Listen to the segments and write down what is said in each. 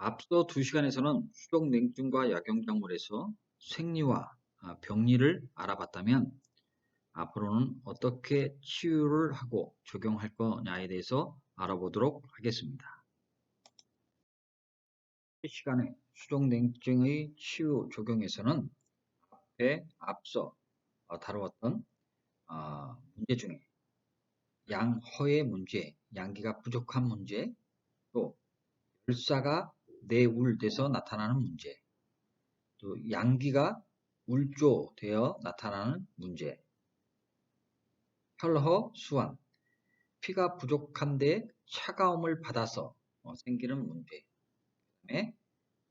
앞서 2시간에서는 수족냉증과 약용작물에서 생리와 병리를 알아봤다면 앞으로는 어떻게 치유를 하고 적용할 거냐에 대해서 알아보도록 하겠습니다. 이 시간에 수족냉증의 치유 적용에서는 앞서 다루었던 문제 중에 양허의 문제, 양기가 부족한 문제, 또 열사가 내울돼서 나타나는 문제, 또 양기가 울조되어 나타나는 문제, 혈허, 수환, 피가 부족한데 차가움을 받아서 생기는 문제, 그다음에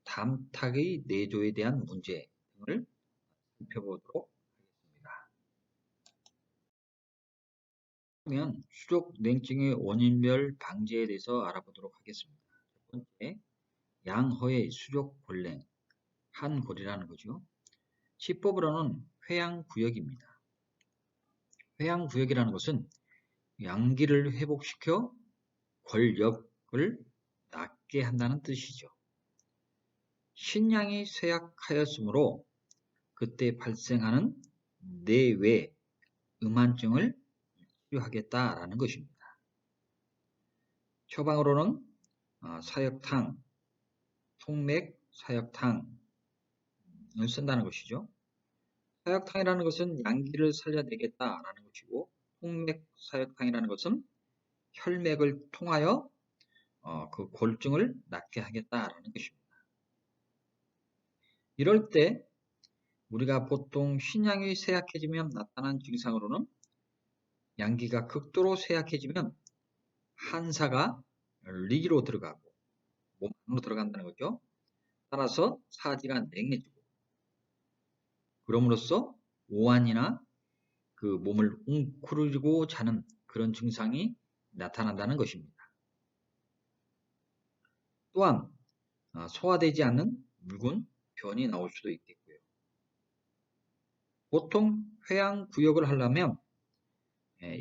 담탁의 내조에 대한 문제 등을 살펴보도록 하겠습니다. 그러면 수족 냉증의 원인별 방제에 대해서 알아보도록 하겠습니다. 첫 번째, 양허의 수족 골랭, 한골이라는 거죠. 치법으로는 회양구역입니다. 회양구역이라는 것은 양기를 회복시켜 권력을 낮게 한다는 뜻이죠. 신양이 쇠약하였으므로 그때 발생하는 내외 음한증을 치료하겠다라는 것입니다. 처방으로는 사역탕, 통맥 사역탕을 쓴다는 것이죠. 사역탕이라는 것은 양기를 살려내겠다라는 것이고, 통맥 사역탕이라는 것은 혈맥을 통하여 그 골증을 낫게 하겠다라는 것입니다. 이럴 때 우리가 보통 신양이 쇠약해지면 나타나는 증상으로는 양기가 극도로 쇠약해지면 한사가 리로 들어가고 몸 안으로 들어간다는 거죠. 따라서 사지가 냉해지고 그럼으로써 오한이나 그 몸을 웅크리고 자는 그런 증상이 나타난다는 것입니다. 또한 소화되지 않는 묽은 변이 나올 수도 있겠고요. 보통 회양구역을 하려면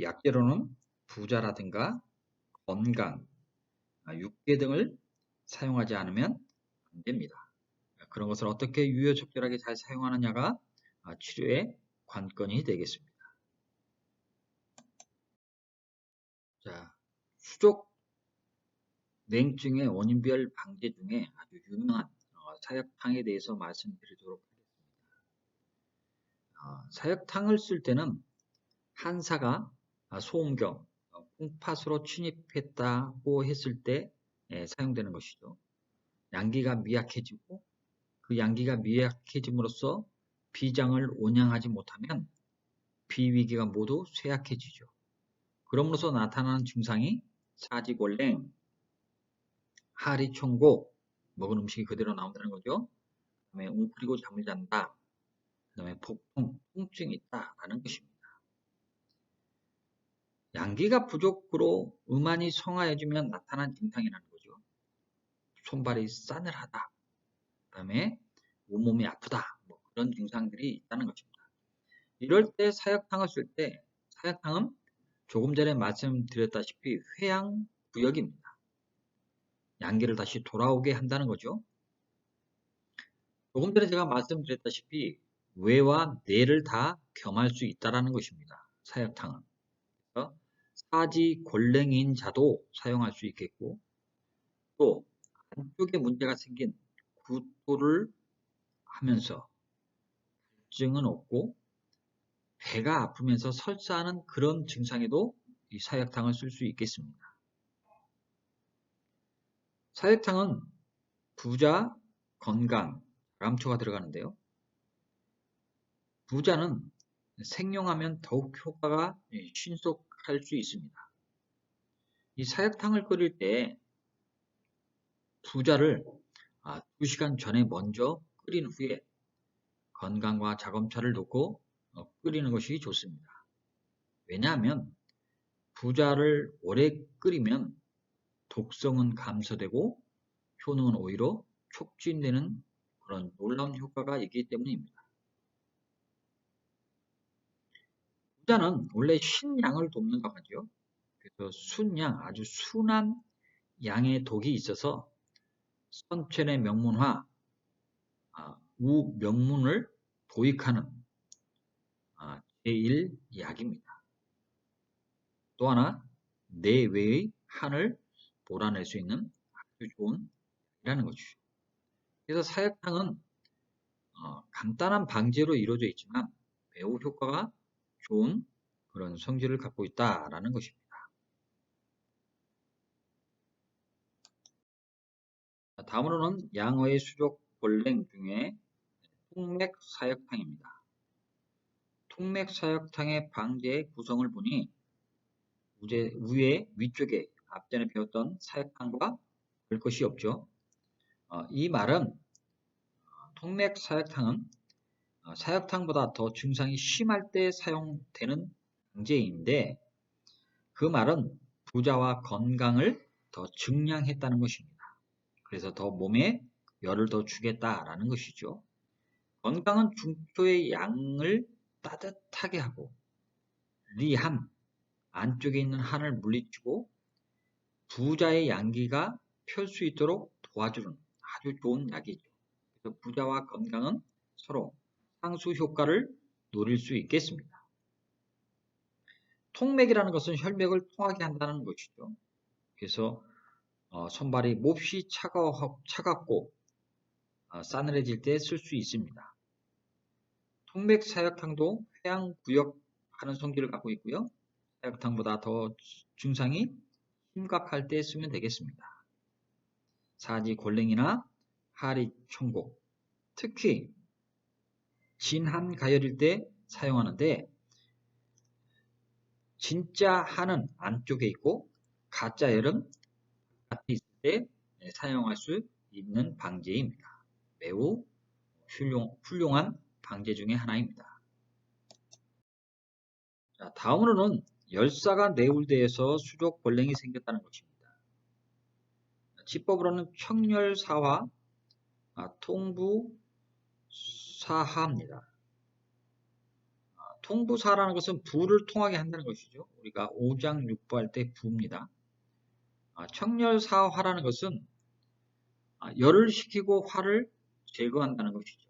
약재로는 부자라든가 건강, 육개 등을 사용하지 않으면 안 됩니다. 그런 것을 어떻게 유효적절하게 잘 사용하느냐가 치료의 관건이 되겠습니다. 자, 수족 냉증의 원인별 방제 중에 아주 유명한 사역탕에 대해서 말씀드리도록 하겠습니다. 사역탕을 쓸 때는 한사가 소음경, 콩팥으로 침입했다고 했을 때 사용되는 것이죠. 양기가 미약해지고 그 양기가 미약해짐으로써 비장을 온양하지 못하면 비위기가 모두 쇠약해지죠. 그럼으로써 나타나는 증상이 사지골랭, 하리총고, 먹은 음식이 그대로 나온다는 거죠. 그 다음에 웅크리고 잠을 잔다. 그 다음에 복통, 통증이 있다라는 것입니다. 양기가 부족으로 음한이 성하여지면 나타난 증상이라는 거죠. 손발이 싸늘하다. 그 다음에 온몸이 아프다. 뭐 그런 증상들이 있다는 것입니다. 이럴 때 사역탕을 쓸 때 사역탕은 조금 전에 말씀드렸다시피 회양구역입니다. 양기를 다시 돌아오게 한다는 거죠. 조금 전에 제가 말씀드렸다시피 외와 내를 다 겸할 수 있다는 것입니다. 사역탕은. 그래서 사지 골랭이인 자도 사용할 수 있겠고 또 한쪽에 문제가 생긴 구토를 하면서 증은 없고 배가 아프면서 설사하는 그런 증상에도 이 사역탕을 쓸 수 있겠습니다. 사역탕은 부자, 건강, 감초가 들어가는데요. 부자는 생용하면 더욱 효과가 신속할 수 있습니다. 이 사역탕을 끓일 때 부자를 2시간 전에 먼저 끓인 후에 건강과 자검차를 넣고 끓이는 것이 좋습니다. 왜냐하면 부자를 오래 끓이면 독성은 감소되고 효능은 오히려 촉진되는 그런 놀라운 효과가 있기 때문입니다. 부자는 원래 신양을 돕는다고 하죠. 그래서 순양, 아주 순한 양의 독이 있어서 선천의 명문화, 우명문을 도입하는 제1약입니다. 또 하나, 내외의 한을 몰아낼 수 있는 아주 좋은 약이라는 것이죠. 그래서 사약탕은 간단한 방제로 이루어져 있지만 매우 효과가 좋은 그런 성질을 갖고 있다라는 것입니다. 다음으로는 양어의 수족 골랭 중에 통맥사역탕입니다. 통맥사역탕의 방제 구성을 보니 위쪽에 앞전에 배웠던 사역탕과 별 것이 없죠. 이 말은 통맥사역탕은 사역탕보다 더 증상이 심할 때 사용되는 방제인데 그 말은 부자와 건강을 더 증량했다는 것입니다. 그래서 더 몸에 열을 더 주겠다라는 것이죠. 건강은 중초의 양을 따뜻하게 하고 리한 안쪽에 있는 한을 물리치고 부자의 양기가 펼 수 있도록 도와주는 아주 좋은 약이죠. 그래서 부자와 건강은 서로 상수 효과를 노릴 수 있겠습니다. 통맥이라는 것은 혈맥을 통하게 한다는 것이죠. 그래서 손발이 몹시 차갑고 싸늘해질 때 쓸 수 있습니다. 통맥사역탕도 회양구역하는 성질을 갖고 있고요. 사역탕보다 더 증상이 심각할 때 쓰면 되겠습니다. 사지 골랭이나 하리 총곡, 특히 진한 가열일 때 사용하는데 진짜 한은 안쪽에 있고 가짜 열은 바깥에 있을 때 사용할 수 있는 방제입니다. 매우 훌륭한 방제 중의 하나입니다. 자, 다음으로는 열사가 내울대에서 수족 골랭이 생겼다는 것입니다. 치법으로는 청열사화, 통부사하입니다. 통부사라는 것은 부를 통하게 한다는 것이죠. 우리가 오장육부 할 때 부입니다. 청열사화라는 것은 열을 식히고 화를 제거한다는 것이죠.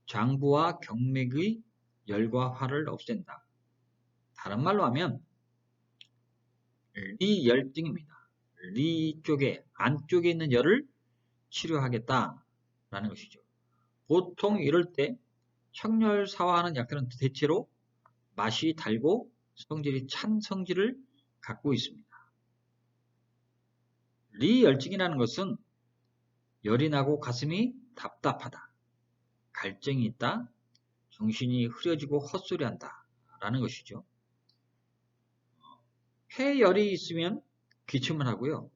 장부와 경맥의 열과 화를 없앤다. 다른 말로 하면 리열증입니다. 리 쪽에 안쪽에 있는 열을 치료하겠다라는 것이죠. 보통 이럴 때 청열사화하는 약들은 대체로 맛이 달고 성질이 찬 성질을 갖고 있습니다. 리열증이라는 것은 열이 나고 가슴이 답답하다, 갈증이 있다, 정신이 흐려지고 헛소리한다 라는 것이죠. 폐열이 있으면 기침을 하고요.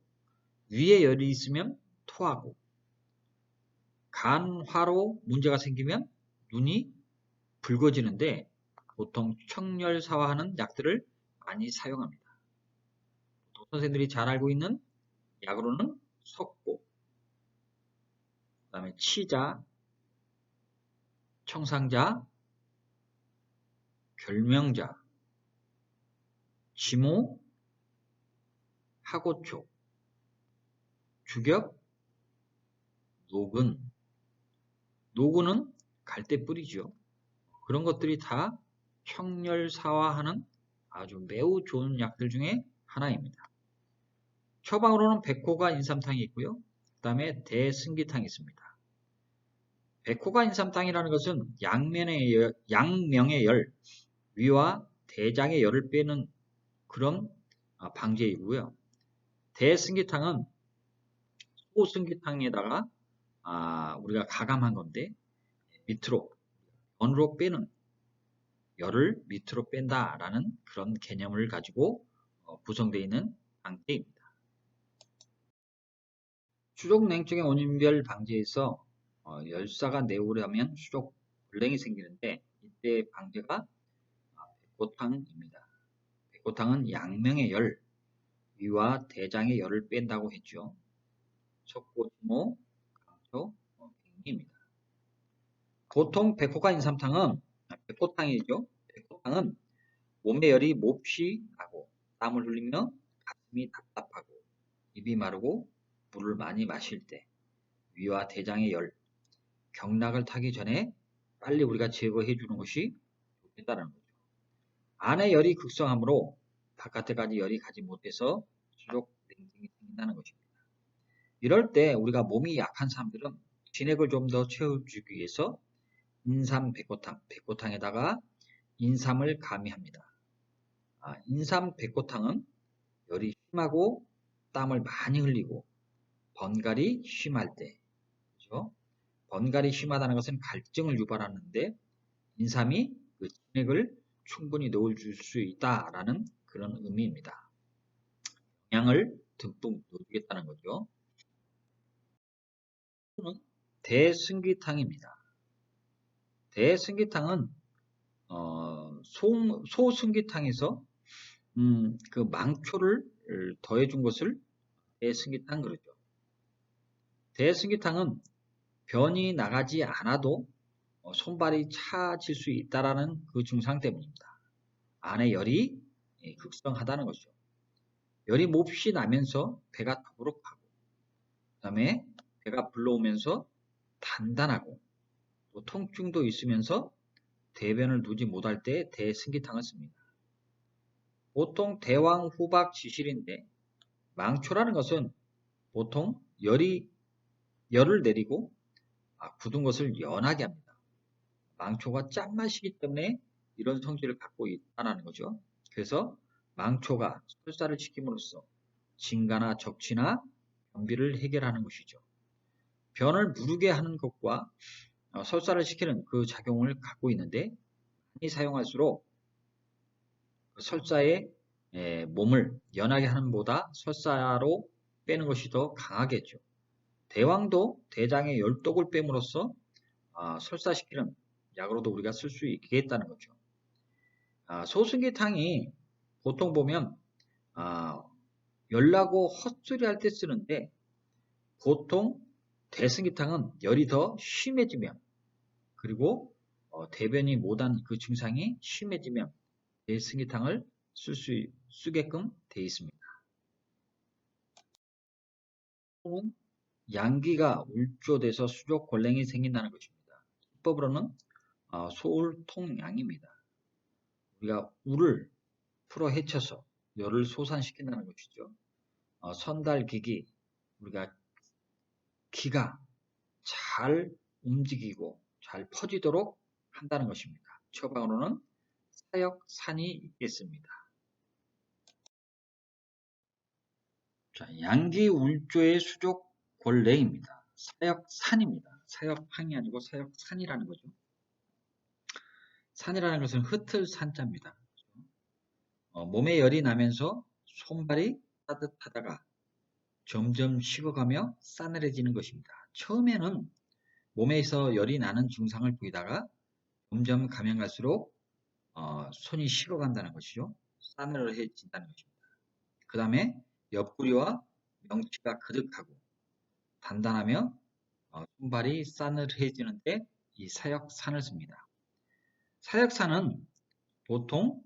위에 열이 있으면 토하고 간화로 문제가 생기면 눈이 붉어지는데 보통 청열사화하는 약들을 많이 사용합니다. 보통 선생님들이 잘 알고 있는 약으로는 석고, 그 다음에 치자, 청상자, 결명자, 지모, 하고초, 주격, 노근. 노근은 갈대뿌리죠. 그런 것들이 다 청열사화하는 아주 매우 좋은 약들 중에 하나입니다. 처방으로는 백호가 인삼탕이 있고요. 그 다음에 대승기탕이 있습니다. 백호가 인삼탕이라는 것은 양명의 열, 위와 대장의 열을 빼는 그런 방제이고요. 대승기탕은 소승기탕에다가 우리가 가감한 건데 밑으로 변으로 빼는 열을 밑으로 뺀다라는 그런 개념을 가지고 구성되어 있는 방제입니다. 수족 냉증의 원인별 방제에서 열사가 내오려면 수족 불냉이 생기는데 이때 방제가 백호탕입니다. 백호탕은 양명의 열, 위와 대장의 열을 뺀다고 했죠. 석고, 강초, 갱리입니다. 보통 백호가 인삼탕은 백호탕이죠. 백호탕은 몸의 열이 몹시 나고 땀을 흘리며 가슴이 답답하고 입이 마르고 물을 많이 마실 때 위와 대장의 열, 경락을 타기 전에 빨리 우리가 제거해 주는 것이 좋겠다는 거죠. 안에 열이 극성하므로 바깥에까지 열이 가지 못해서 수족 냉증이 생긴다는 것입니다. 이럴 때 우리가 몸이 약한 사람들은 진액을 좀 더 채워주기 위해서 인삼 백고탕에다가 인삼을 가미합니다. 인삼 백고탕은 열이 심하고 땀을 많이 흘리고 번갈이 심할 때, 그렇죠? 번갈이 심하다는 것은 갈증을 유발하는데 인삼이 그 진액을 충분히 넣어줄 수 있다라는 그런 의미입니다. 영양을 듬뿍 넣어주겠다는 거죠. 대승기탕입니다. 대승기탕은 소승기탕에서 그 망초를 더해준 것을 대승기탕 그러죠. 대승기탕은 변이 나가지 않아도 손발이 차질 수 있다라는 그 증상 때문입니다. 안에 열이 극성하다는 것이죠. 열이 몹시 나면서 배가 더부룩하고 그 다음에 배가 불러오면서 단단하고 또 통증도 있으면서 대변을 누지 못할 때 대승기탕을 씁니다. 보통 대왕 후박 지실인데 망초라는 것은 보통 열을 내리고 굳은 것을 연하게 합니다. 망초가 짠맛이기 때문에 이런 성질을 갖고 있다는 거죠. 그래서 망초가 설사를 시킴으로써 진가나 적치나 변비를 해결하는 것이죠. 변을 무르게 하는 것과 설사를 시키는 그 작용을 갖고 있는데 많이 사용할수록 설사의 몸을 연하게 하는 보다 설사로 빼는 것이 더 강하겠죠. 대왕도 대장의 열독을 뺨으로써 설사시키는 약으로도 우리가 쓸 수 있겠다는 거죠. 소승기탕이 보통 보면 열나고 헛소리 할 때 쓰는데 보통 대승기탕은 열이 더 심해지면 그리고 대변이 못한 그 증상이 심해지면 대승기탕을 쓰게끔 되어 있습니다. 양기가 울조돼서 수족골랭이 생긴다는 것입니다. 기법으로는 소울통양입니다. 우리가 울을 풀어 헤쳐서 열을 소산시킨다는 것이죠. 선달기기, 우리가 기가 잘 움직이고 잘 퍼지도록 한다는 것입니다. 처방으로는 사역산이 있겠습니다. 자, 양기울조의 수족골랭입니다. 사역산입니다. 사역항이 아니고 사역산이라는 거죠. 산이라는 것은 흩을 산자입니다. 몸에 열이 나면서 손발이 따뜻하다가 점점 식어가며 싸늘해지는 것입니다. 처음에는 몸에서 열이 나는 증상을 보이다가 점점 가면 갈수록 손이 식어간다는 것이죠. 싸늘해진다는 것입니다. 그 다음에 옆구리와 명치가 그득하고 단단하며 손발이 싸늘해지는데 이 사역산을 씁니다. 사역산은 보통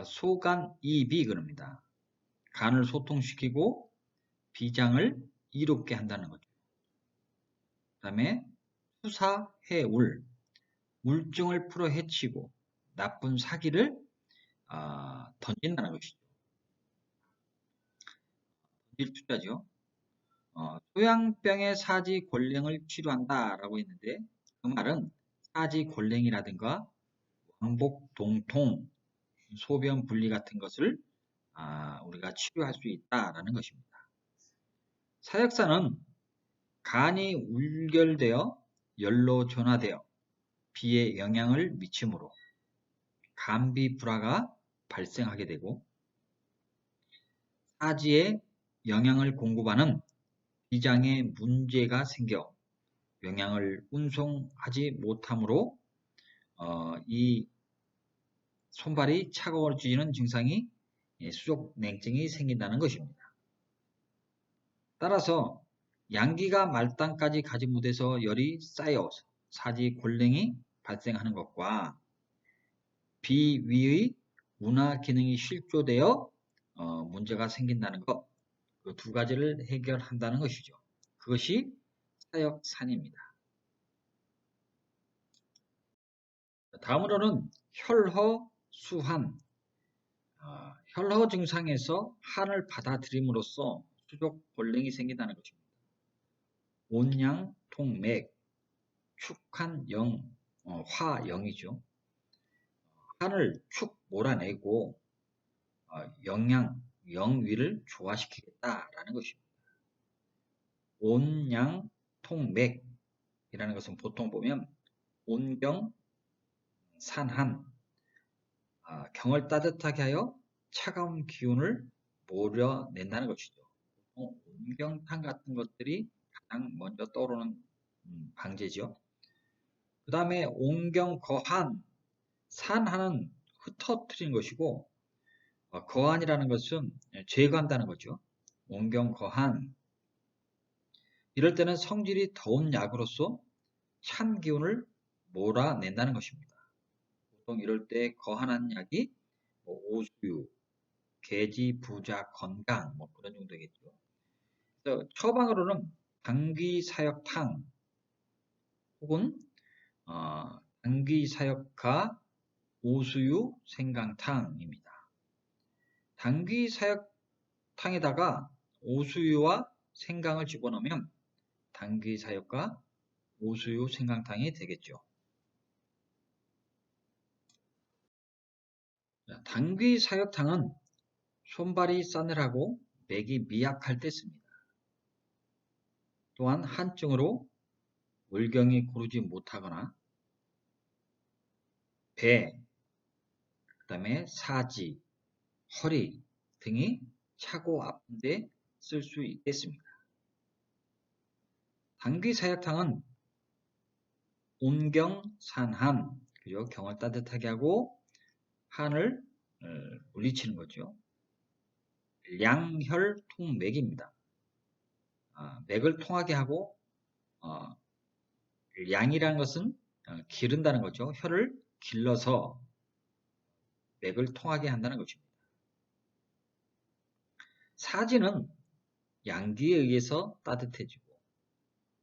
소간이비 그럽니다. 간을 소통시키고 비장을 이롭게 한다는 거죠. 그 다음에 수사해울, 울증을 풀어 헤치고 나쁜 사기를 던진다는 것이죠. 던질 투자죠. 소양병의 사지골랭을 치료한다라고 했는데 그 말은 사지골랭이라든가 왕복 동통, 소변 분리 같은 것을 우리가 치료할 수 있다라는 것입니다. 사역산은 간이 울결되어 열로 전화되어 비에 영향을 미치므로 간비 불화가 발생하게 되고 사지에 영양을 공급하는 비장에 문제가 생겨 영양을 운송하지 못하므로 이 손발이 차가워지는 증상이 수족냉증이 생긴다는 것입니다. 따라서 양기가 말단까지 가지 못해서 열이 쌓여서 사지골랭이 발생하는 것과 비위의 운하 기능이 실조되어 문제가 생긴다는 것, 그 두 가지를 해결한다는 것이죠. 그것이 사역산입니다. 다음으로는 혈허, 수한. 혈허 증상에서 한을 받아들임으로써 수족골랭이 생긴다는 것입니다. 온양, 통맥, 축한 영, 화영이죠. 한을 축 몰아내고 영양, 영위를 조화시키겠다라는 것입니다. 온양, 통맥이라는 것은 보통 보면 온경, 산한, 경을 따뜻하게 하여 차가운 기운을 몰아낸다는 것이죠. 온경탕 같은 것들이 가장 먼저 떠오르는 방제죠. 그 다음에 온경거한, 산한은 흩어뜨린 것이고 거한이라는 것은 제거한다는 거죠. 온경거한. 이럴 때는 성질이 더운 약으로서 찬 기운을 몰아낸다는 것입니다. 보통 이럴 때 거한한 약이 오수유, 개지, 부자, 건강 그런 정도겠죠. 그래서 처방으로는 당귀사역탕 혹은 당귀사역가 오수유 생강탕입니다. 당귀사역탕에다가 오수유와 생강을 집어넣으면 당귀사역가 오수유 생강탕이 되겠죠. 당귀사역탕은 손발이 싸늘하고 맥이 미약할 때 씁니다. 또한 한증으로 월경이 고르지 못하거나 배, 그 다음에 사지, 허리 등이 차고 아픈데 쓸 수 있겠습니다. 당귀사역탕은 온경산한, 그죠? 경을 따뜻하게 하고 한을 물리치는 거죠. 량혈통맥입니다. 맥을 통하게 하고 량이라는 것은 기른다는 거죠. 혈을 길러서 맥을 통하게 한다는 것입니다. 사지는 양기에 의해서 따뜻해지고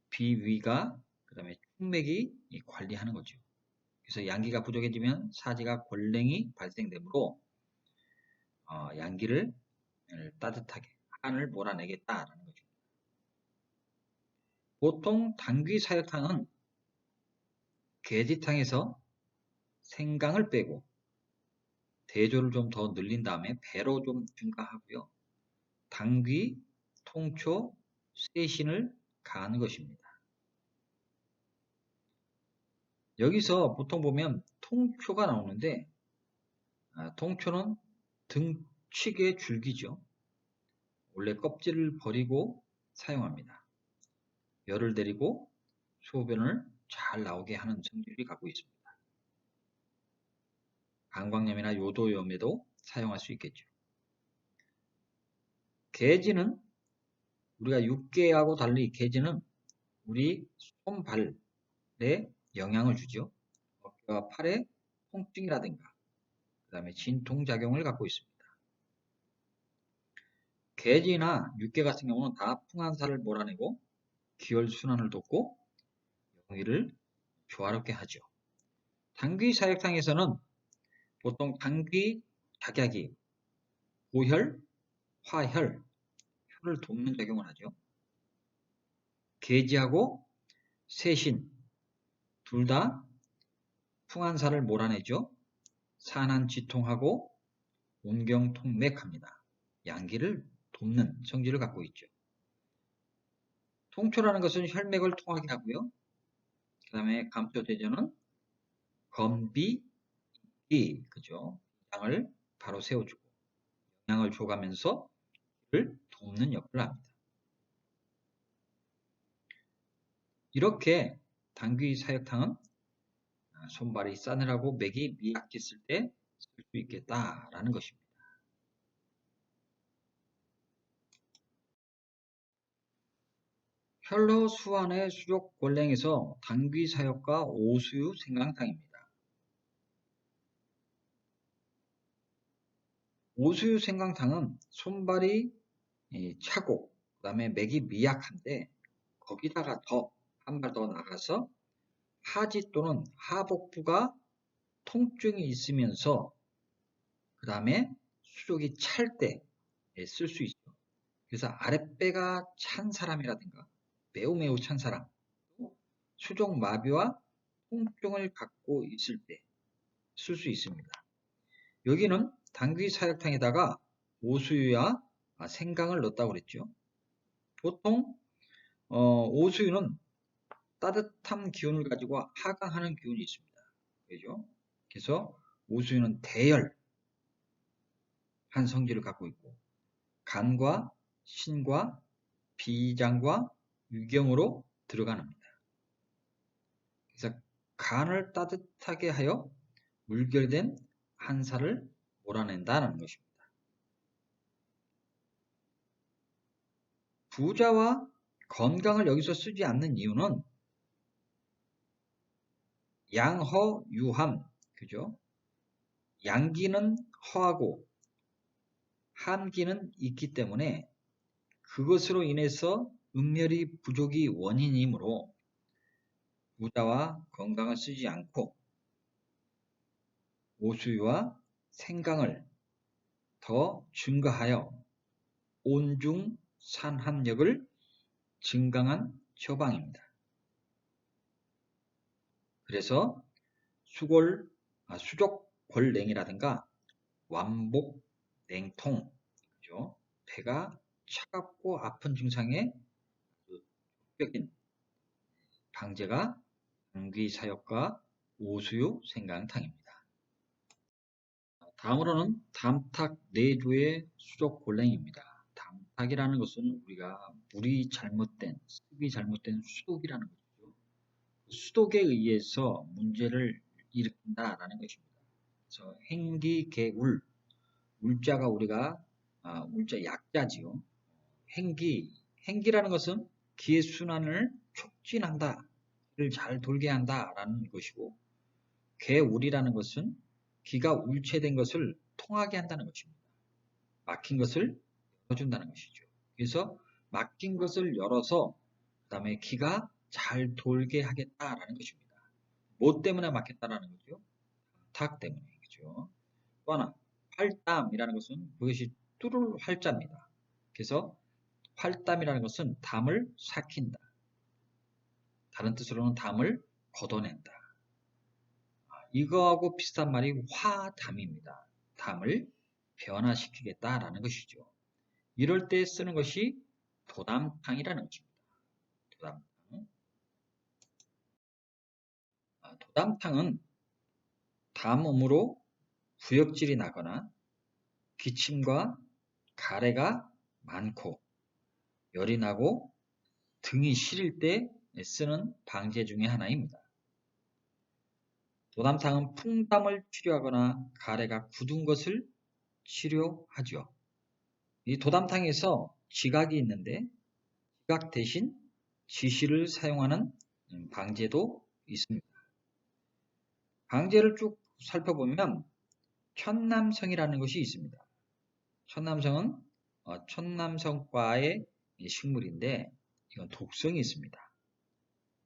비위가 그 다음에 충맥이 관리하는 거죠. 그래서 양기가 부족해지면 사지가 골랭이 발생되므로 양기를 따뜻하게 한을 몰아내겠다라는 거죠. 보통 당귀사역탕은 개지탕에서 생강을 빼고 대조를 좀 더 늘린 다음에 배로 좀 증가하고요. 당귀, 통초, 세신을 가하는 것입니다. 여기서 보통 보면 통초가 나오는데 통초는 등축의 줄기죠. 원래 껍질을 버리고 사용합니다. 열을 데리고 소변을 잘 나오게 하는 성질이 갖고 있습니다. 방광염이나 요도염에도 사용할 수 있겠죠. 개지는 우리가 육개하고 달리 개지는 우리 손발에 영향을 주죠. 어깨와 팔에 통증이라든가 그 다음에 진통작용을 갖고 있습니다. 개지나 육개 같은 경우는 다 풍한살을 몰아내고 기혈순환을 돕고 영위를 조화롭게 하죠. 당귀사역탕에서는 보통 당귀, 작약이 고혈, 화혈, 혈을 돕는 작용을 하죠. 개지하고 세신 둘 다 풍한살을 몰아내죠. 산한지통하고 온경통맥합니다. 양기를 돕는 성질을 갖고 있죠. 통초라는 것은 혈맥을 통하게 하고요. 그 다음에 감초대전은 건비, 그죠? 양을 바로 세워주고 영양을 줘가면서 를 돕는 역할을 합니다. 이렇게 당귀사역탕은 손발이 싸늘하고 맥이 미약했을 때 쓸 수 있겠다라는 것입니다. 혈로 수환의 수족골랭에서 당귀사역과 오수유 생강탕입니다. 오수유 생강탕은 손발이 차고 그 다음에 맥이 미약한데 거기다가 더 한 발 더 나가서 하지 또는 하복부가 통증이 있으면서 그 다음에 수족이 찰 때 쓸 수 있어. 그래서 아랫배가 찬 사람이라든가 매우 찬 사람, 수족 마비와 통증을 갖고 있을 때 쓸 수 있습니다. 여기는 당귀 사역탕에다가 오수유와 생강을 넣었다고 그랬죠. 보통 오수유는 따뜻한 기운을 가지고 하강하는 기운이 있습니다. 그죠? 그래서 오수유는 대열한 성질을 갖고 있고 간과 신과 비장과 유경으로 들어갑니다. 그래서 간을 따뜻하게 하여 물결된 한사를 몰아낸다는 것입니다. 부자와 건강을 여기서 쓰지 않는 이유는 양허유함, 그죠? 양기는 허하고 함기는 있기 때문에 그것으로 인해서 음열이 부족이 원인이므로 부자와 건강을 쓰지 않고 오수유와 생강을 더 증가하여 온중산함력을 증강한 처방입니다. 그래서 수족골냉이라든가 완복냉통, 그죠? 배가 차갑고 아픈 증상의 적극적인 방제가 당귀사역과 오수유 생강탕입니다. 다음으로는 담탁 내주의 수족골냉입니다. 담탁이라는 것은 우리가 물이 잘못된, 습이 잘못된 수독이라는 것이죠. 수독에 의해서 문제를 일으킨다라는 것입니다. 그래서 행기개울, 울자가 우리가 울자 약자지요. 행기라는 것은 기의 순환을 촉진한다, 를 잘 돌게 한다라는 것이고, 개울이라는 것은 기가 울체된 것을 통하게 한다는 것입니다. 막힌 것을 열어준다는 것이죠. 그래서 막힌 것을 열어서 그 다음에 기가 잘 돌게 하겠다라는 것입니다. 뭐 때문에 막혔다라는 거죠? 탁 때문에. 그죠? 또 하나, 활담이라는 것은 그것이 뚫을 활자입니다. 그래서 활담이라는 것은 담을 삭힌다. 다른 뜻으로는 담을 걷어낸다. 이거하고 비슷한 말이 화담입니다. 담을 변화시키겠다라는 것이죠. 이럴 때 쓰는 것이 도담탕이라는 것입니다. 도담탕. 도담탕은 담음으로 부역질이 나거나 기침과 가래가 많고 열이 나고 등이 시릴 때 쓰는 방제 중의 하나입니다. 도담탕은 풍담을 치료하거나 가래가 굳은 것을 치료하죠. 이 도담탕에서 지각이 있는데 지각 대신 지시를 사용하는 방제도 있습니다. 방제를 쭉 살펴보면 천남성이라는 것이 있습니다. 천남성은 천남성과의 식물인데 이건 독성이 있습니다.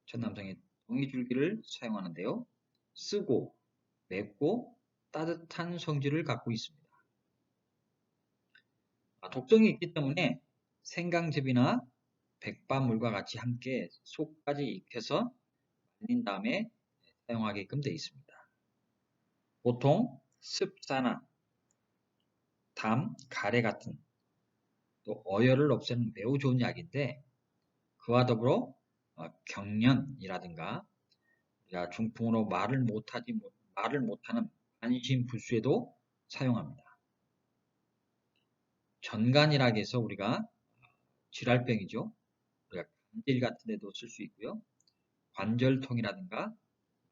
천남성의 동이줄기를 사용하는데요. 쓰고 맵고 따뜻한 성질을 갖고 있습니다. 독성이 있기 때문에 생강즙이나 백반물과 같이 함께 속까지 익혀서 말린 다음에 사용하게끔 되어 있습니다. 보통 습사나 담, 가래 같은 또 어혈을 없애는 매우 좋은 약인데 그와 더불어 경련이라든가 우리가 중풍으로 말을 못하는 안심불수에도 사용합니다. 전간이라고 해서 우리가 질환병이죠. 우리가 간질 같은 데도 쓸 수 있고요. 관절통이라든가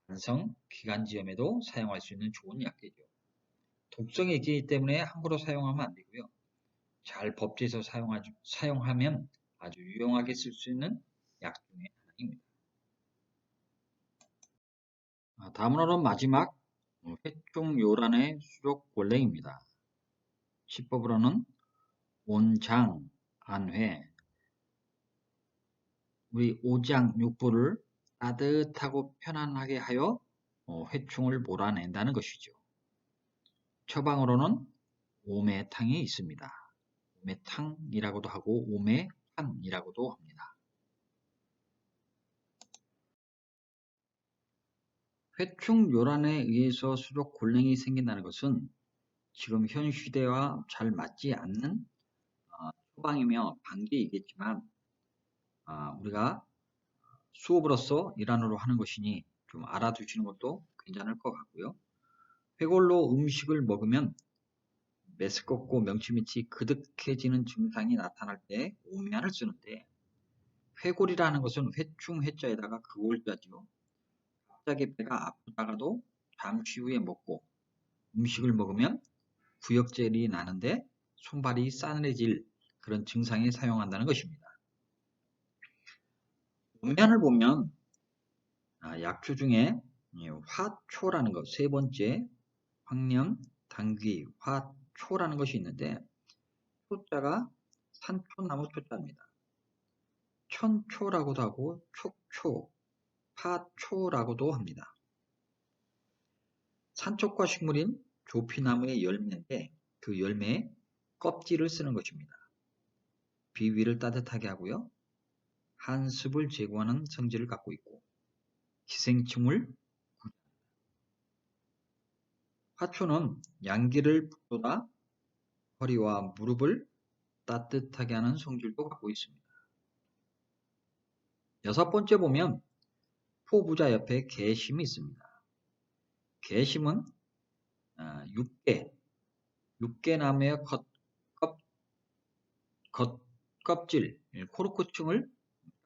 만성 기관지염에도 사용할 수 있는 좋은 약이죠. 독성이 있기 때문에 함부로 사용하면 안 되고요. 잘 법제해서 사용하면 아주 유용하게 쓸 수 있는 약 중에 하나입니다. 다음으로는 마지막 회충요란의 수족골랭입니다. 치법으로는 온장, 안회, 우리 오장 육부를 따뜻하고 편안하게 하여 회충을 몰아낸다는 것이죠. 처방으로는 오매탕이 있습니다. 오매탕이라고도 하고 오매환이라고도 합니다. 회충 요란에 의해서 수족 골랭이 생긴다는 것은 지금 현 시대와 잘 맞지 않는 처방이며 방제이겠지만 우리가 수업으로서 일환으로 하는 것이니 좀 알아두시는 것도 괜찮을 것 같고요. 회골로 음식을 먹으면 메스껍고 명치밑이 그득해지는 증상이 나타날 때 오면을 쓰는데 회골이라는 것은 회충 회자에다가 그골자죠. 갑자기 배가 아프다가도 잠시 후에 먹고 음식을 먹으면 구역질이 나는데 손발이 싸늘해질 그런 증상에 사용한다는 것입니다. 오면을 보면 약초 중에 화초라는 것, 세 번째 황련, 당귀, 화초라는 것이 있는데 초자가 산초나무 초자입니다. 천초라고도 하고 촉초, 파초라고도 합니다. 산초과 식물인 조피나무의 열매인데 그 열매에 껍질을 쓰는 것입니다. 비위를 따뜻하게 하고요. 한습을 제거하는 성질을 갖고 있고 기생충을 화초는 양기를 북돋아 허리와 무릎을 따뜻하게 하는 성질도 갖고 있습니다. 여섯 번째 보면 포부자 옆에 개심이 있습니다. 개심은 육개나무의 겉껍질, 코르크층을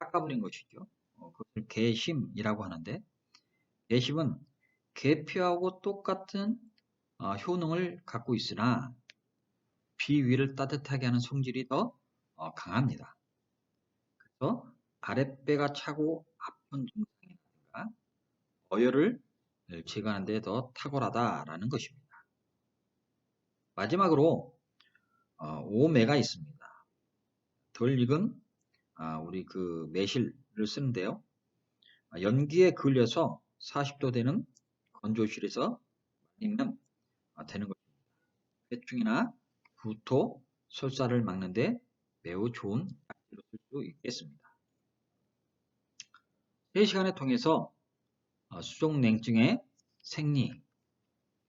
깎아버린 것이죠. 그것을 개심이라고 하는데 개심은 계피하고 똑같은 효능을 갖고 있으나 비위를 따뜻하게 하는 성질이 더 강합니다. 그래서 아랫배가 차고 아픈 증상이라든가 어혈을 제거하는 데 더 탁월하다라는 것입니다. 마지막으로 오매가 있습니다. 덜 익은 우리 그 매실을 쓰는데요. 연기에 걸려서 40도 되는 건조실에서 말리면 되는 것입니다. 회충이나 구토, 설사를 막는데 매우 좋은 약재로 쓸 수 있겠습니다. 3시간을 통해서 수족냉증의 생리,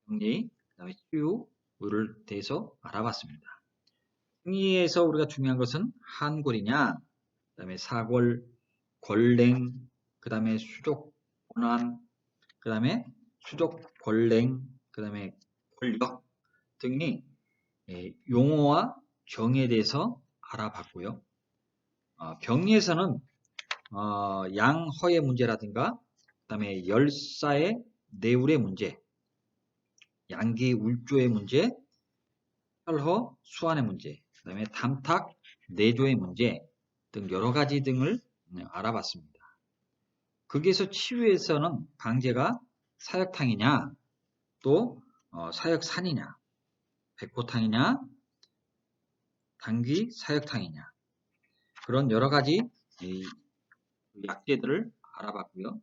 병리, 그다음에 치유를 대해서 알아봤습니다. 생리에서 우리가 중요한 것은 한골이냐, 그다음에 사골, 골랭, 그다음에 수족곤환, 그다음에 수족골랭, 그다음에 골역 등이 용어와 정의에 대해서 알아봤고요. 병리에서는 양허의 문제라든가 그다음에 열사의 내울의 문제, 양기 울조의 문제, 혈허 수환의 문제, 그다음에 담탁 내조의 문제 등 여러 가지 등을 알아봤습니다. 거기에서 치유에서는 방제가 사역탕이냐 또 사역산이냐 백호탕이냐 당귀 사역탕이냐 그런 여러 가지 약재들을 알아봤고요.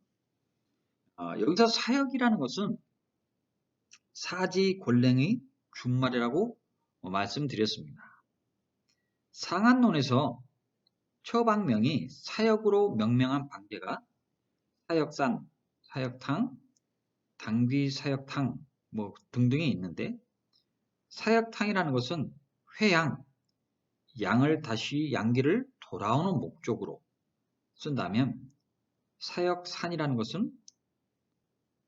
여기서 사역이라는 것은 사지골랭의 준말이라고 말씀드렸습니다. 상한론에서 처방명이 사역으로 명명한 방제가 사역산, 사역탕, 당귀 사역탕 뭐 등등이 있는데 사역탕이라는 것은 회양, 양을 다시 양기를 돌아오는 목적으로 쓴다면 사역산이라는 것은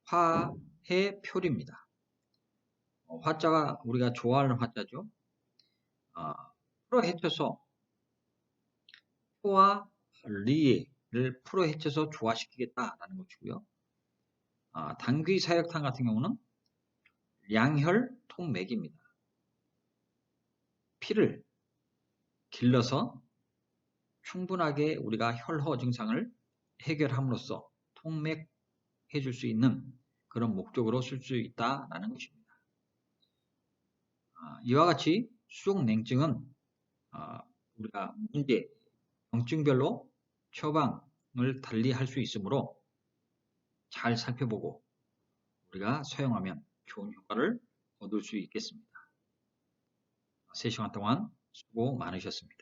화해 표리입니다. 화자가 우리가 좋아하는 화자죠. 풀어헤쳐서 표와 리를 풀어헤쳐서 조화시키겠다라는 것이고요. 당귀 사역탕 같은 경우는 양혈 통맥입니다. 피를 길러서 충분하게 우리가 혈허 증상을 해결함으로써 통맥해 줄 수 있는 그런 목적으로 쓸 수 있다라는 것입니다. 이와 같이 수족냉증은 우리가 문제, 병증별로 처방, 달리 할 수 있으므로 잘 살펴보고 우리가 사용하면 좋은 효과를 얻을 수 있겠습니다. 3시간 동안 수고 많으셨습니다.